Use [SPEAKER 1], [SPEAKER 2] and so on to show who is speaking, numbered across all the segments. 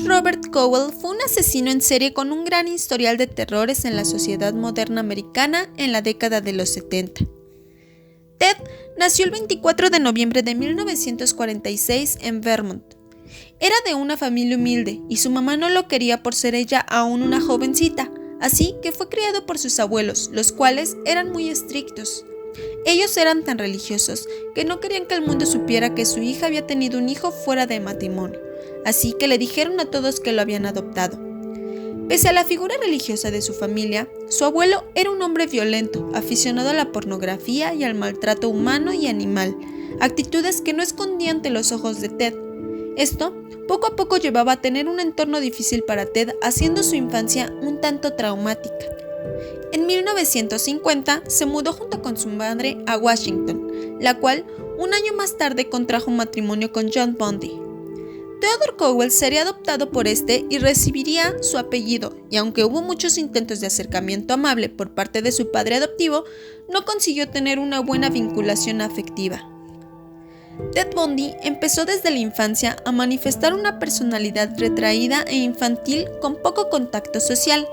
[SPEAKER 1] Robert Cowell fue un asesino en serie con un gran historial de terrores en la sociedad moderna americana en la década de los 70. Ted nació el 24 de noviembre de 1946 en Vermont. Era de una familia humilde y su mamá no lo quería por ser ella aún una jovencita, así que fue criado por sus abuelos, los cuales eran muy estrictos. Ellos eran tan religiosos que no querían que el mundo supiera que su hija había tenido un hijo fuera de matrimonio, así que le dijeron a todos que lo habían adoptado. Pese a la figura religiosa de su familia, su abuelo era un hombre violento, aficionado a la pornografía y al maltrato humano y animal, actitudes que no escondía ante los ojos de Ted. Esto, poco a poco llevaba a tener un entorno difícil para Ted, haciendo su infancia un tanto traumática. En 1950 se mudó junto con su madre a Washington, la cual un año más tarde contrajo matrimonio con John Bundy. Theodore Cowell sería adoptado por este y recibiría su apellido, y aunque hubo muchos intentos de acercamiento amable por parte de su padre adoptivo, no consiguió tener una buena vinculación afectiva. Ted Bundy empezó desde la infancia a manifestar una personalidad retraída e infantil con poco contacto social.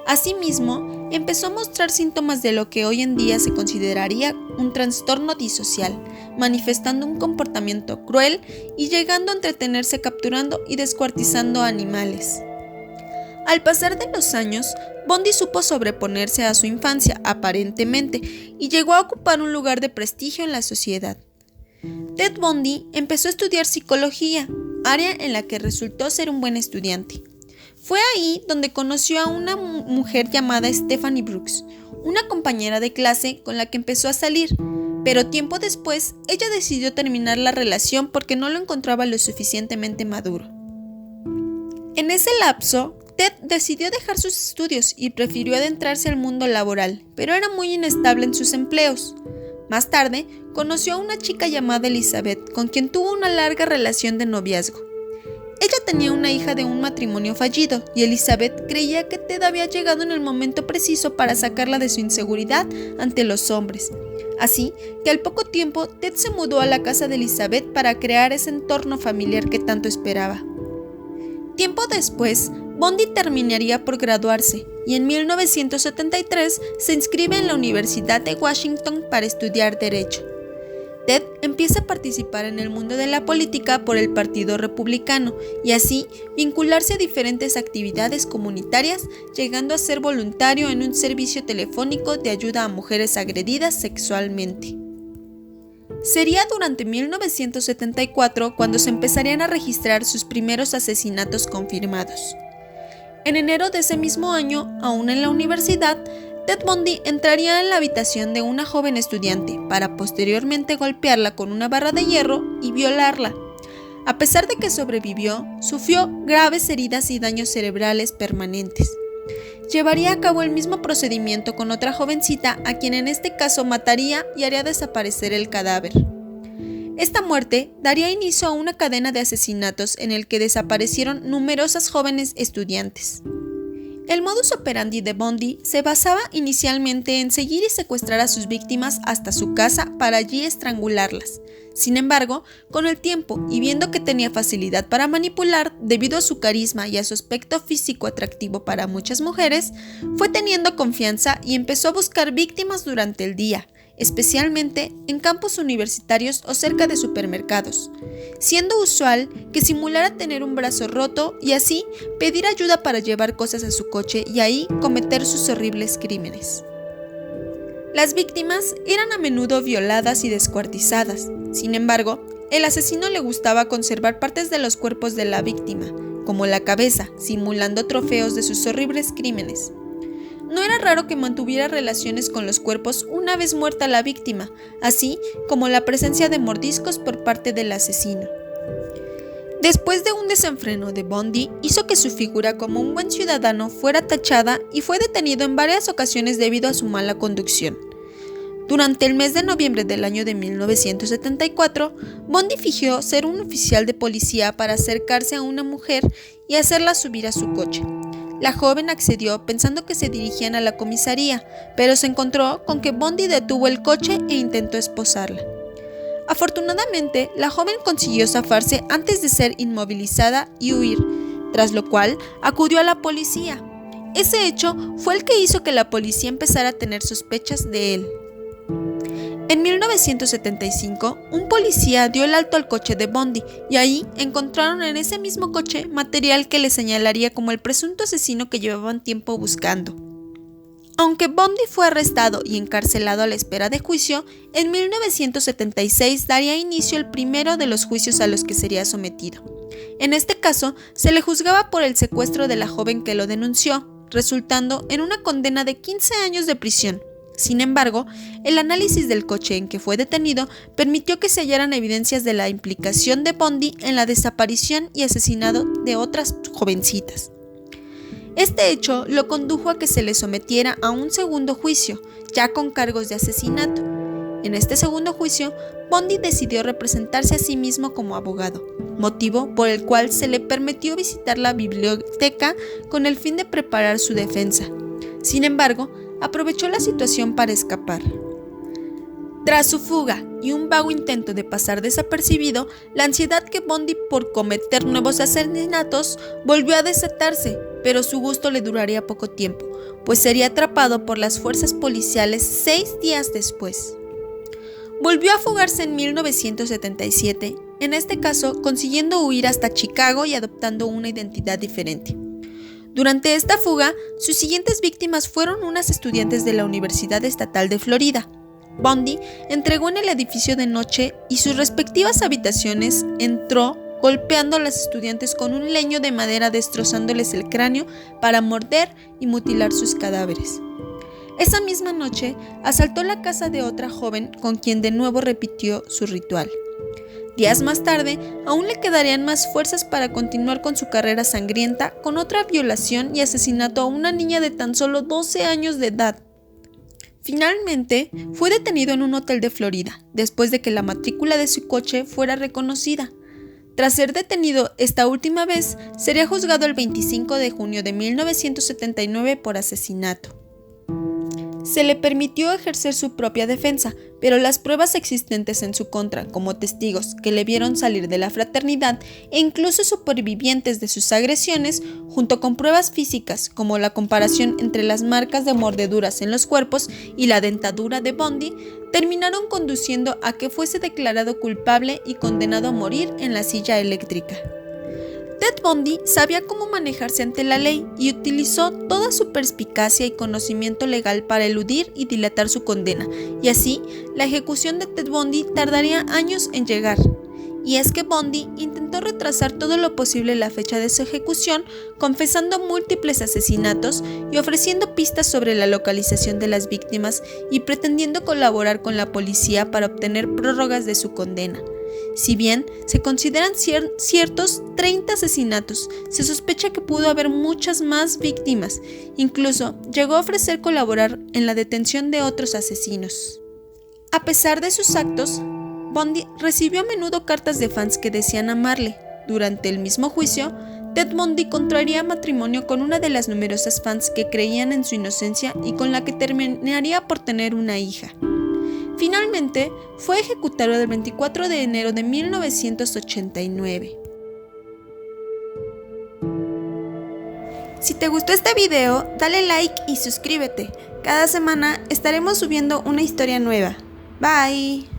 [SPEAKER 1] Asimismo, empezó a mostrar síntomas de lo que hoy en día se consideraría un trastorno disocial, manifestando un comportamiento cruel y llegando a entretenerse capturando y descuartizando animales. Al pasar de los años, Bundy supo sobreponerse a su infancia, aparentemente, y llegó a ocupar un lugar de prestigio en la sociedad. Ted Bundy empezó a estudiar psicología, área en la que resultó ser un buen estudiante. Fue ahí donde conoció a una mujer llamada Stephanie Brooks, una compañera de clase con la que empezó a salir, pero tiempo después ella decidió terminar la relación porque no lo encontraba lo suficientemente maduro. En ese lapso, Ted decidió dejar sus estudios y prefirió adentrarse al mundo laboral, pero era muy inestable en sus empleos. Más tarde, conoció a una chica llamada Elizabeth, con quien tuvo una larga relación de noviazgo. Ella tenía una hija de un matrimonio fallido, y Elizabeth creía que Ted había llegado en el momento preciso para sacarla de su inseguridad ante los hombres. Así que al poco tiempo, Ted se mudó a la casa de Elizabeth para crear ese entorno familiar que tanto esperaba. Tiempo después, Bundy terminaría por graduarse y en 1973 se inscribe en la Universidad de Washington para estudiar Derecho. Ted empieza a participar en el mundo de la política por el Partido Republicano y así vincularse a diferentes actividades comunitarias, llegando a ser voluntario en un servicio telefónico de ayuda a mujeres agredidas sexualmente. Sería durante 1974 cuando se empezarían a registrar sus primeros asesinatos confirmados. En enero de ese mismo año, aún en la universidad, Ted Bundy entraría en la habitación de una joven estudiante para posteriormente golpearla con una barra de hierro y violarla. A pesar de que sobrevivió, sufrió graves heridas y daños cerebrales permanentes. Llevaría a cabo el mismo procedimiento con otra jovencita a quien en este caso mataría y haría desaparecer el cadáver. Esta muerte daría inicio a una cadena de asesinatos en el que desaparecieron numerosas jóvenes estudiantes. El modus operandi de Bundy se basaba inicialmente en seguir y secuestrar a sus víctimas hasta su casa para allí estrangularlas. Sin embargo, con el tiempo y viendo que tenía facilidad para manipular debido a su carisma y a su aspecto físico atractivo para muchas mujeres, fue teniendo confianza y empezó a buscar víctimas durante el día, especialmente en campus universitarios o cerca de supermercados, siendo usual que simulara tener un brazo roto y así pedir ayuda para llevar cosas a su coche y ahí cometer sus horribles crímenes. Las víctimas eran a menudo violadas y descuartizadas. Sin embargo, el asesino le gustaba conservar partes de los cuerpos de la víctima, como la cabeza, simulando trofeos de sus horribles crímenes. No era raro que mantuviera relaciones con los cuerpos una vez muerta la víctima, así como la presencia de mordiscos por parte del asesino. Después de un desenfreno de Bundy, hizo que su figura como un buen ciudadano fuera tachada y fue detenido en varias ocasiones debido a su mala conducción. Durante el mes de noviembre del año de 1974, Bundy fingió ser un oficial de policía para acercarse a una mujer y hacerla subir a su coche. La joven accedió pensando que se dirigían a la comisaría, pero se encontró con que Bundy detuvo el coche e intentó esposarla. Afortunadamente, la joven consiguió zafarse antes de ser inmovilizada y huir, tras lo cual acudió a la policía. Ese hecho fue el que hizo que la policía empezara a tener sospechas de él. En 1975, un policía dio el alto al coche de Bundy y ahí encontraron en ese mismo coche material que le señalaría como el presunto asesino que llevaban tiempo buscando. Aunque Bundy fue arrestado y encarcelado a la espera de juicio, en 1976 daría inicio el primero de los juicios a los que sería sometido. En este caso, se le juzgaba por el secuestro de la joven que lo denunció, resultando en una condena de 15 años de prisión. Sin embargo, el análisis del coche en que fue detenido permitió que se hallaran evidencias de la implicación de Bundy en la desaparición y asesinato de otras jovencitas. Este hecho lo condujo a que se le sometiera a un segundo juicio, ya con cargos de asesinato. En este segundo juicio, Bundy decidió representarse a sí mismo como abogado, motivo por el cual se le permitió visitar la biblioteca con el fin de preparar su defensa. Sin embargo, aprovechó la situación para escapar. Tras su fuga y un vago intento de pasar desapercibido, la ansiedad que Bundy por cometer nuevos asesinatos volvió a desatarse, pero su gusto le duraría poco tiempo, pues sería atrapado por las fuerzas policiales 6 días después. Volvió a fugarse en 1977, en este caso consiguiendo huir hasta Chicago y adoptando una identidad diferente. Durante esta fuga, sus siguientes víctimas fueron unas estudiantes de la Universidad Estatal de Florida. Bundy entregó en el edificio de noche y sus respectivas habitaciones entró golpeando a las estudiantes con un leño de madera, destrozándoles el cráneo para morder y mutilar sus cadáveres. Esa misma noche asaltó la casa de otra joven con quien de nuevo repitió su ritual. Días más tarde, aún le quedarían más fuerzas para continuar con su carrera sangrienta con otra violación y asesinato a una niña de tan solo 12 años de edad. Finalmente, fue detenido en un hotel de Florida, después de que la matrícula de su coche fuera reconocida. Tras ser detenido esta última vez, sería juzgado el 25 de junio de 1979 por asesinato. Se le permitió ejercer su propia defensa, pero las pruebas existentes en su contra, como testigos que le vieron salir de la fraternidad e incluso supervivientes de sus agresiones, junto con pruebas físicas como la comparación entre las marcas de mordeduras en los cuerpos y la dentadura de Bundy, terminaron conduciendo a que fuese declarado culpable y condenado a morir en la silla eléctrica. Ted Bundy sabía cómo manejarse ante la ley y utilizó toda su perspicacia y conocimiento legal para eludir y dilatar su condena, y así la ejecución de Ted Bundy tardaría años en llegar. Y es que Bundy intentó retrasar todo lo posible la fecha de su ejecución, confesando múltiples asesinatos y ofreciendo pistas sobre la localización de las víctimas y pretendiendo colaborar con la policía para obtener prórrogas de su condena. Si bien se consideran ciertos 30 asesinatos, se sospecha que pudo haber muchas más víctimas. Incluso llegó a ofrecer colaborar en la detención de otros asesinos. A pesar de sus actos, Bundy recibió a menudo cartas de fans que decían amarle. Durante el mismo juicio, Ted Bundy contraería matrimonio con una de las numerosas fans que creían en su inocencia y con la que terminaría por tener una hija. Finalmente, fue ejecutado el 24 de enero de 1989. Si te gustó este video, dale like y suscríbete. Cada semana estaremos subiendo una historia nueva. Bye.